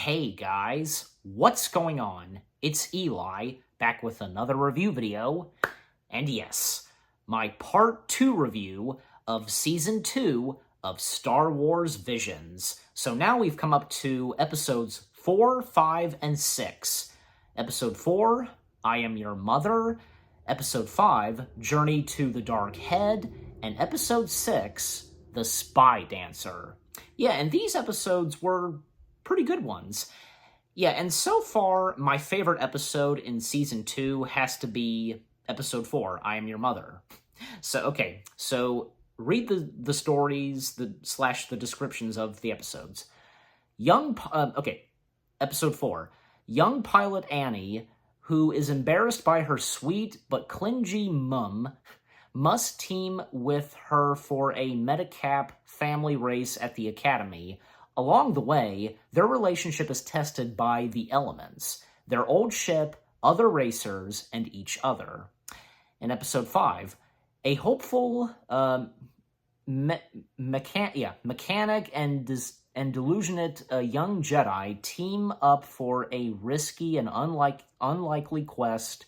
Hey guys, what's going on? It's Eli, back with another review video, and yes, my part 2 review of Season 2 of Star Wars Visions. So now we've come up to episodes 4, 5, and 6. Episode 4, I Am Your Mother. Episode 5, Journey to the Dark Head. And Episode 6, The Spy Dancer. Yeah, and these episodes were pretty good ones. Yeah, and so far, my favorite episode in Season 2 has to be Episode 4, I Am Your Mother. So read the stories, the descriptions of the episodes. Episode 4. Young pilot Annie, who is embarrassed by her sweet but clingy mum, must team with her for a Medicap family race at the Academy. Along the way, their relationship is tested by the elements, their old ship, other racers, and each other. In Episode 5, a hopeful mechanic and delusionate young Jedi team up for a risky and unlikely quest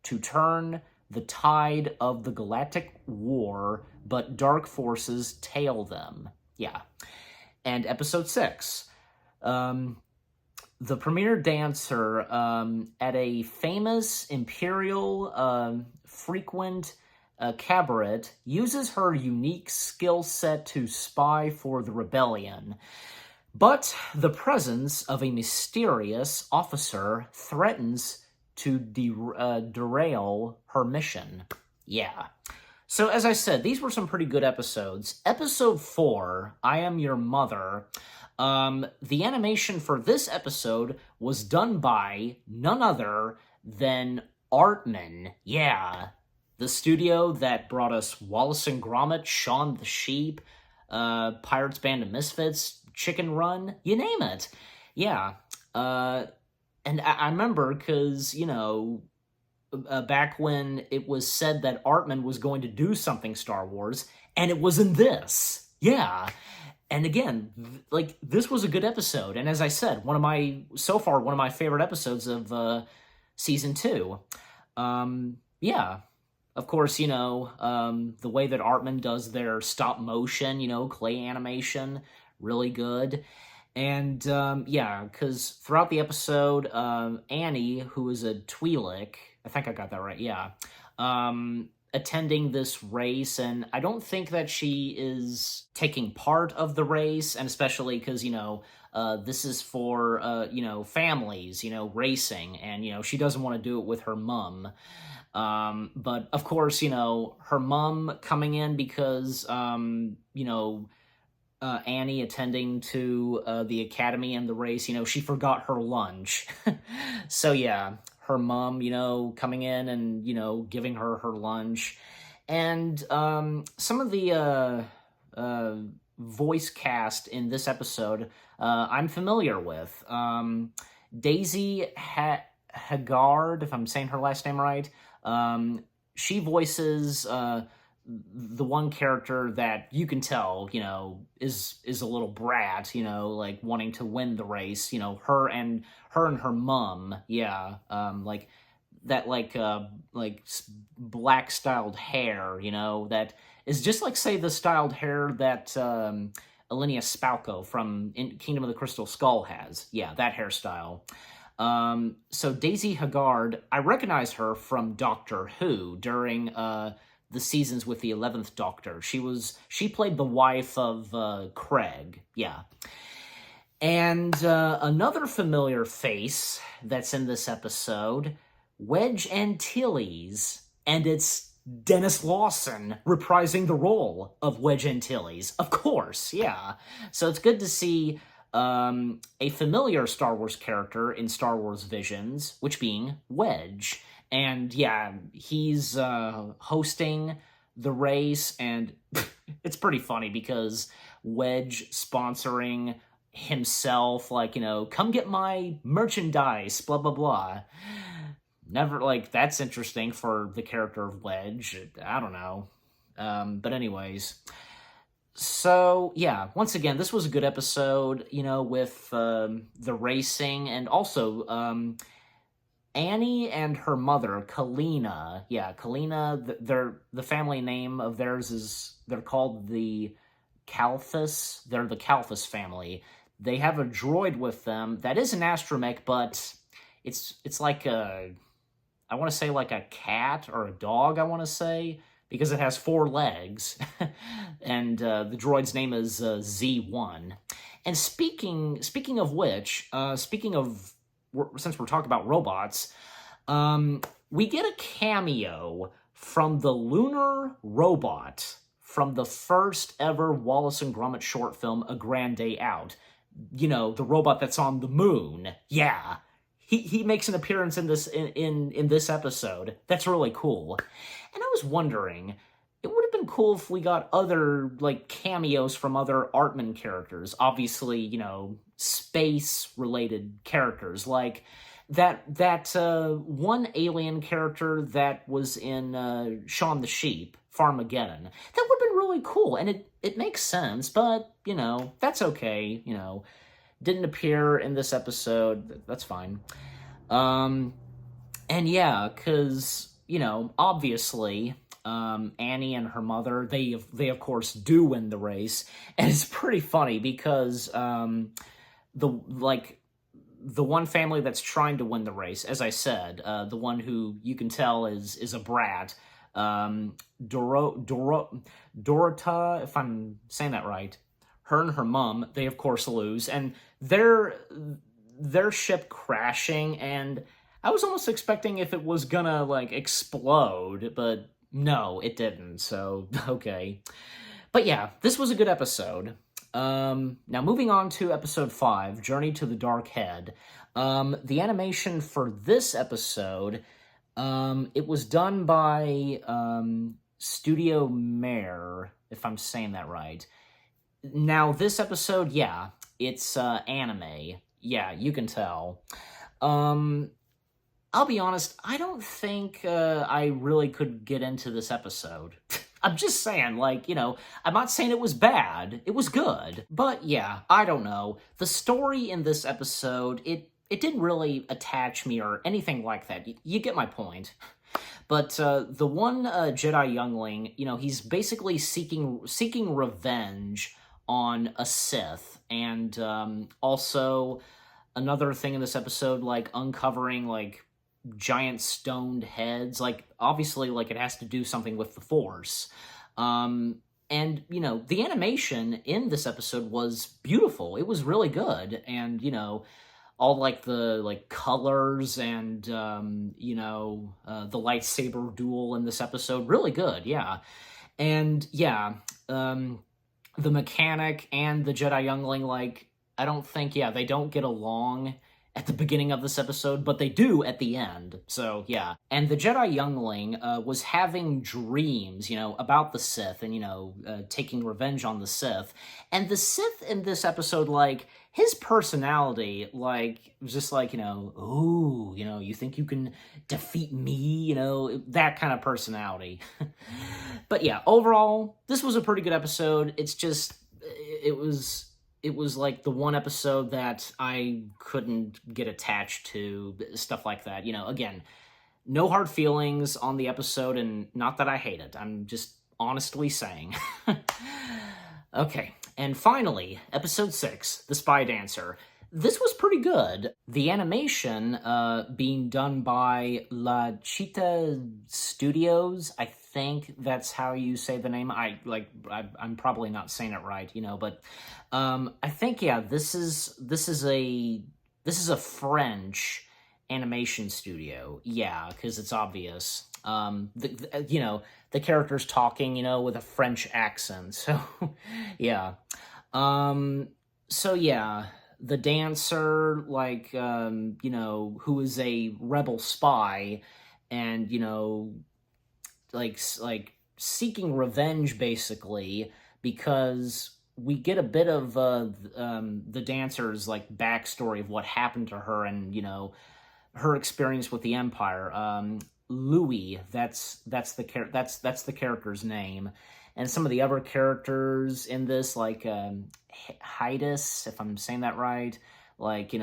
to turn the tide of the galactic war, but dark forces tail them. Yeah. And Episode 6, the premier dancer at a famous Imperial frequent cabaret uses her unique skill set to spy for the rebellion. But the presence of a mysterious officer threatens to derail her mission. Yeah. So, as I said, these were some pretty good episodes. Episode 4, I Am Your Mother, the animation for this episode was done by none other than Artman. Yeah. The studio that brought us Wallace and Gromit, Shaun the Sheep, Pirates Band of Misfits, Chicken Run, you name it. Yeah. And I remember because, back when it was said that Artman was going to do something Star Wars, and it was in this. Yeah. And again, this was a good episode. And as I said, one of my favorite episodes of Season 2. Yeah. Of course, the way that Artman does their stop motion, clay animation, really good. And, because throughout the episode, Annie, who is a Twi'lek, I think I got that right, yeah, attending this race, and I don't think that she is taking part of the race, and especially because, this is for, families, racing, and, she doesn't want to do it with her mum. But, of course, her mum coming in because, Annie attending to the academy and the race, she forgot her lunch. So yeah, her mom, coming in and, giving her her lunch. And some of the voice cast in this episode I'm familiar with. Daisy Haggard, if I'm saying her last name right, she voices the one character that you can tell, is a little brat, wanting to win the race, her and her mom, yeah, black styled hair, that is just like, say, the styled hair that Alinea Spalko from Kingdom of the Crystal Skull has. Yeah, that hairstyle. So Daisy Haggard, I recognize her from Doctor Who during the seasons with the 11th Doctor. She played the wife of Craig, yeah. And another familiar face that's in this episode, Wedge Antilles, and it's Dennis Lawson reprising the role of Wedge Antilles, of course, yeah. So it's good to see a familiar Star Wars character in Star Wars Visions, which being Wedge. And yeah, he's hosting the race, and it's pretty funny because Wedge sponsoring himself, come get my merchandise, blah, blah, blah. Never, that's interesting for the character of Wedge. I don't know. But anyways, So yeah, once again, this was a good episode, with the racing, and also Annie and her mother, Kalina. Yeah, Kalina. Their the family name of theirs is, they're called the Kalthus. They're the Kalthus family. They have a droid with them that is an astromech, but it's like a, I want to say like a cat or a dog, I want to say, because it has 4 legs. And the droid's name is Z1. And speaking of which, since we're talking about robots, we get a cameo from the lunar robot from the first ever Wallace and Gromit short film, A Grand Day Out. The robot that's on the moon. Yeah. He makes an appearance in this episode. That's really cool. And I was wondering, it would have been cool if we got other like cameos from other Artman characters. Obviously, space related characters, like that one alien character that was in Shaun the Sheep, Farmageddon. That would have been really cool, and it makes sense, but that's okay. Didn't appear in this episode. That's fine. And yeah, because obviously, Annie and her mother, they of course do win the race, and it's pretty funny because the one family that's trying to win the race, as I said, the one who you can tell is a brat, Dorota, if I'm saying that right. Her and her mom, they of course lose, and their ship crashing, and I was almost expecting if it was gonna like explode, but no, it didn't. So okay, but yeah, this was a good episode. Now moving on to episode 5, Journey to the Dark Head. The animation for this episode, it was done by Studio Mare, if I'm saying that right. Now, this episode, yeah, it's anime. Yeah, you can tell. I'll be honest, I don't think I really could get into this episode. I'm just saying, I'm not saying it was bad. It was good. But yeah, I don't know. The story in this episode, it didn't really attach me or anything like that. You get my point. But the one Jedi youngling, he's basically seeking revenge on a Sith, and also another thing in this episode, like uncovering like giant stoned heads, like obviously like it has to do something with the Force. And the animation in this episode was beautiful. It was really good, and all like the like colors and the lightsaber duel in this episode, really good. Yeah. And yeah, the mechanic and the Jedi youngling, like, I don't think, yeah, they don't get along at the beginning of this episode, but they do at the end. So yeah. And the Jedi youngling was having dreams, about the Sith, and taking revenge on the Sith. And the Sith in this episode, like, his personality, like, was just like, ooh, you think you can defeat me, that kind of personality. But yeah, overall, this was a pretty good episode. It's just, it was like the one episode that I couldn't get attached to, stuff like that. Again, no hard feelings on the episode, and not that I hate it. I'm just honestly saying. Okay, and finally, episode 6, The Spy Dancer. This was pretty good. The animation being done by La Chita Studios. I think that's how you say the name. I'm probably not saying it right, but I think, yeah, this is a French animation studio. Yeah, because it's obvious. The character's talking, with a French accent. So yeah. So yeah, the dancer, like, who is a rebel spy, and, like seeking revenge, basically, because we get a bit of the dancer's, like, backstory of what happened to her, and, her experience with the Empire. Louis, that's the character's name. and some of the other characters in this, like Hydus, if I'm saying that right, like,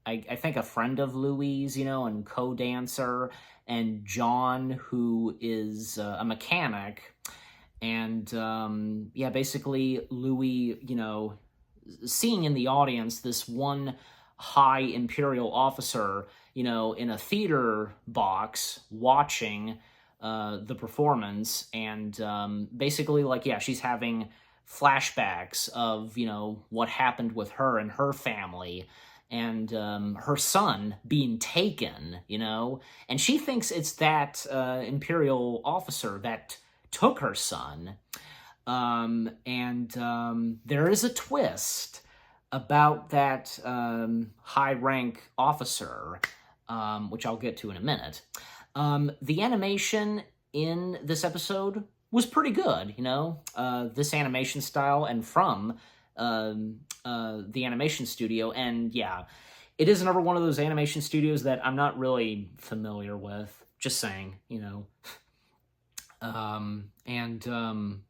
I think a friend of Louis, and co-dancer, and John, who is a mechanic, and yeah, basically Louis, seeing in the audience this one high Imperial officer, in a theater box watching the performance, and basically, like, yeah, she's having flashbacks of, what happened with her and her family, and her son being taken, and she thinks it's that Imperial officer that took her son. And there is a twist about that high-rank officer, which I'll get to in a minute. The animation in this episode was pretty good, this animation style, and from the animation studio, and yeah, it is another one of those animation studios that I'm not really familiar with, just saying, and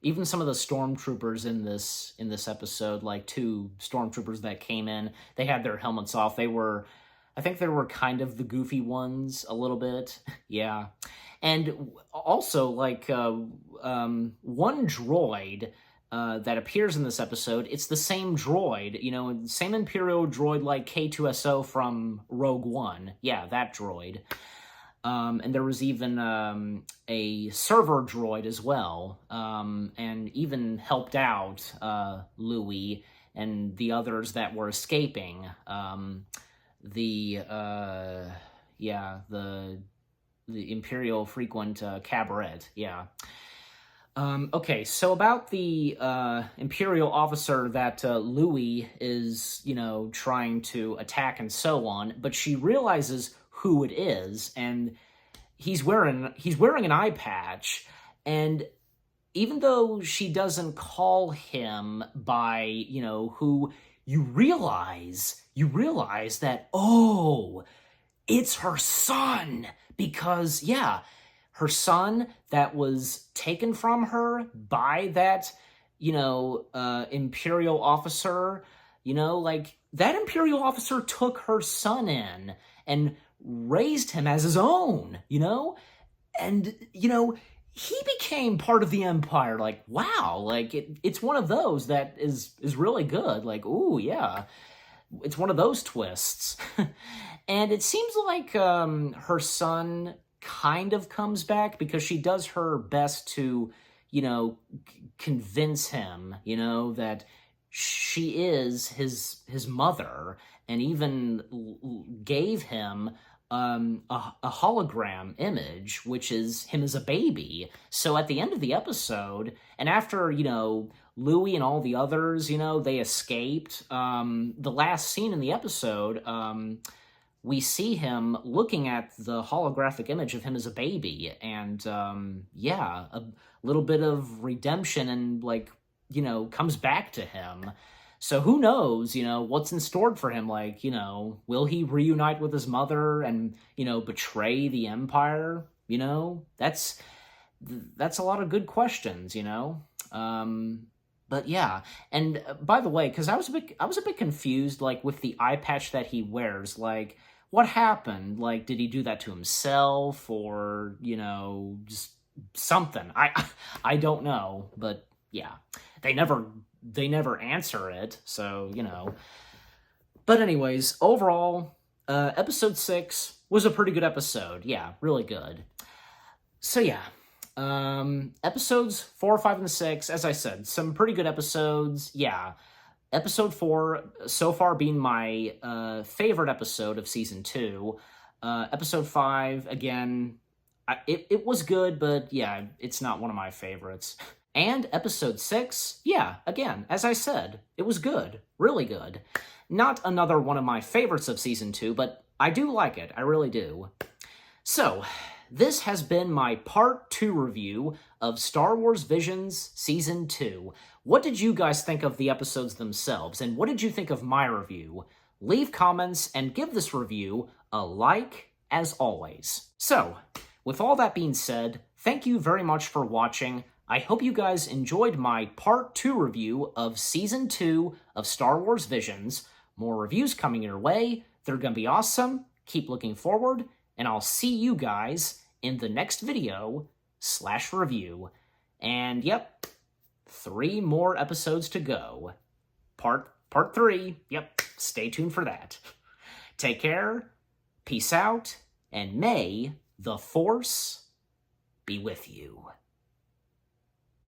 even some of the stormtroopers in this episode, like 2 stormtroopers that came in, they had their helmets off. I think they were kind of the goofy ones a little bit. Yeah. And also, like, one droid that appears in this episode, it's the same droid, same Imperial droid like K2SO from Rogue One. Yeah, that droid. And there was even a server droid as well, and even helped out Louis and the others that were escaping. The Imperial frequent cabaret, yeah. Okay, so about the Imperial officer that Louis is, trying to attack and so on, but she realizes who it is, and he's wearing an eye patch, and even though she doesn't call him by, who, you realize that, oh, it's her son, because, yeah, her son that was taken from her by that, Imperial officer, like, that Imperial officer took her son in and raised him as his own, and, he became part of the Empire. Like, wow, like, it's one of those that is really good. Like, ooh, yeah, it's one of those twists. And it seems like her son kind of comes back, because she does her best to, convince him, that she is his mother, and even gave him a hologram image, which is him as a baby. So at the end of the episode, and after, Louis and all the others, they escaped, the last scene in the episode, we see him looking at the holographic image of him as a baby, and yeah, a little bit of redemption, and, like, comes back to him. So who knows, what's in store for him? Like, will he reunite with his mother and, betray the Empire? That's a lot of good questions, But yeah, and by the way, because I was a bit confused, like, with the eye patch that he wears. Like, what happened? Like, did he do that to himself, or, just something? I don't know, but yeah, they never answer it, so, But anyways, overall, episode 6 was a pretty good episode. Yeah, really good. So yeah, episodes 4, 5, and 6, as I said, some pretty good episodes. Yeah, episode 4 so far being my favorite episode of season 2. Episode 5, again, it was good, but yeah, it's not one of my favorites. And episode 6, yeah, again, as I said, it was good, really good. Not another one of my favorites of season 2, but I do like it, I really do. So, this has been my part 2 review of Star Wars Visions Season 2. What did you guys think of the episodes themselves, and what did you think of my review? Leave comments and give this review a like, as always. So, with all that being said, thank you very much for watching. I hope you guys enjoyed my Part 2 review of Season 2 of Star Wars Visions. More reviews coming your way. They're going to be awesome. Keep looking forward, and I'll see you guys in the next video/review. And yep, 3 more episodes to go. Part 3. Yep, stay tuned for that. Take care, peace out, and may the Force be with you.